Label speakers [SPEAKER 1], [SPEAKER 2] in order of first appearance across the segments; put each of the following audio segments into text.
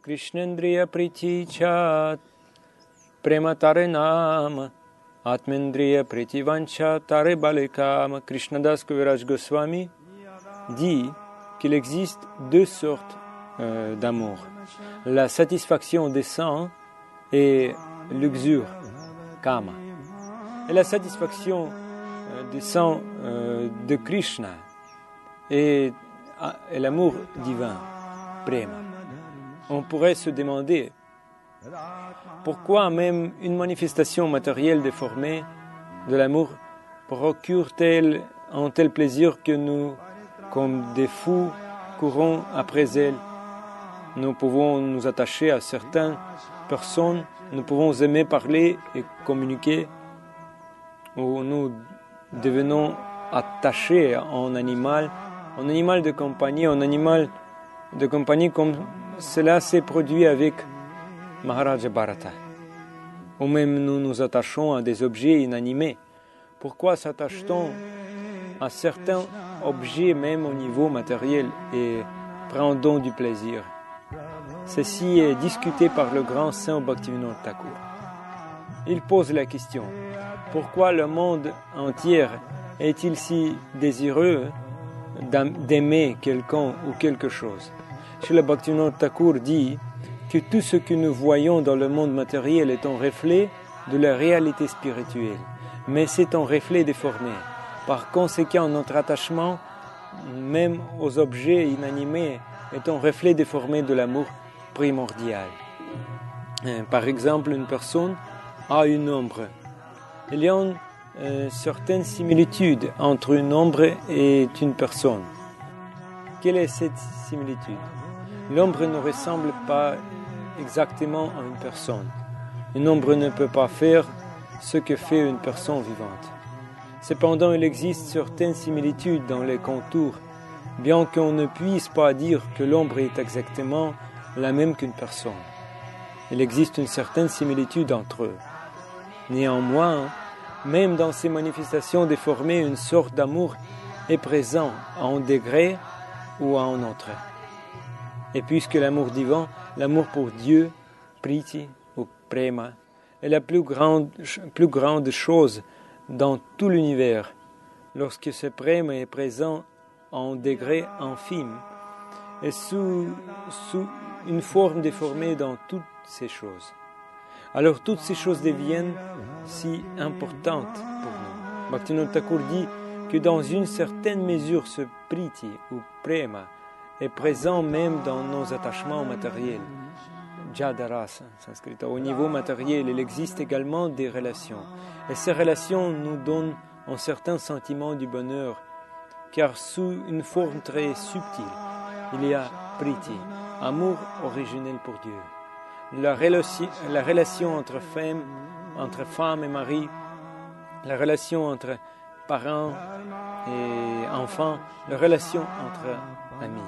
[SPEAKER 1] Krishnendriya priti chat prema tare nama Atmendriya priti vancha tare balekam. Krishnadas Kaviraj Goswami dit qu'il existe deux sortes d'amour. La satisfaction des sens et luxure, kama. Et la satisfaction des sens de Krishna et l'amour divin, prema. On pourrait se demander pourquoi même une manifestation matérielle déformée de l'amour procure-t-elle un tel plaisir que nous, comme des fous, courons après elle. Nous pouvons nous attacher à certaines personnes, nous pouvons aimer parler et communiquer, ou nous devenons attachés à un animal de compagnie, comme cela s'est produit avec Maharaja Bharata. Ou même nous nous attachons à des objets inanimés. Pourquoi s'attache-t-on à certains objets même au niveau matériel et prend-on du plaisir? Ceci est discuté par le grand saint Bhaktivinoda Thakur. Il pose la question, pourquoi le monde entier est-il si désireux d'aimer quelqu'un ou quelque chose? Srila Bhaktivinoda Thakur dit que tout ce que nous voyons dans le monde matériel est un reflet de la réalité spirituelle, mais c'est un reflet déformé. Par conséquent, notre attachement, même aux objets inanimés, est un reflet déformé de l'amour primordial. Par exemple, une personne a une ombre. Il y a une certaine similitude entre une ombre et une personne. Quelle est cette similitude? L'ombre ne ressemble pas exactement à une personne. Une ombre ne peut pas faire ce que fait une personne vivante. Cependant, il existe certaines similitudes dans les contours, bien qu'on ne puisse pas dire que l'ombre est exactement la même qu'une personne. Il existe une certaine similitude entre eux. Néanmoins, même dans ces manifestations déformées, une sorte d'amour est présent à un degré ou à un autre. Et puisque l'amour divin, l'amour pour Dieu, priti ou prema, est la plus grande chose dans tout l'univers, lorsque ce prema est présent à un degré infime et sous une forme déformée dans toutes ces choses, alors toutes ces choses deviennent si importantes pour nous. Bhaktivinoda Thakur dit que dans une certaine mesure ce priti ou prema est présent même dans nos attachements matériels. Jadarasa, sanskrit. Au niveau matériel, il existe également des relations. Et ces relations nous donnent un certain sentiment du bonheur, car sous une forme très subtile, il y a priti, amour originel pour Dieu. La relation entre femme et mari, la relation entre parents et enfants, la relation entre amis.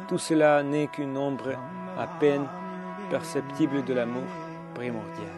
[SPEAKER 1] Tout cela n'est qu'une ombre à peine perceptible de l'amour primordial.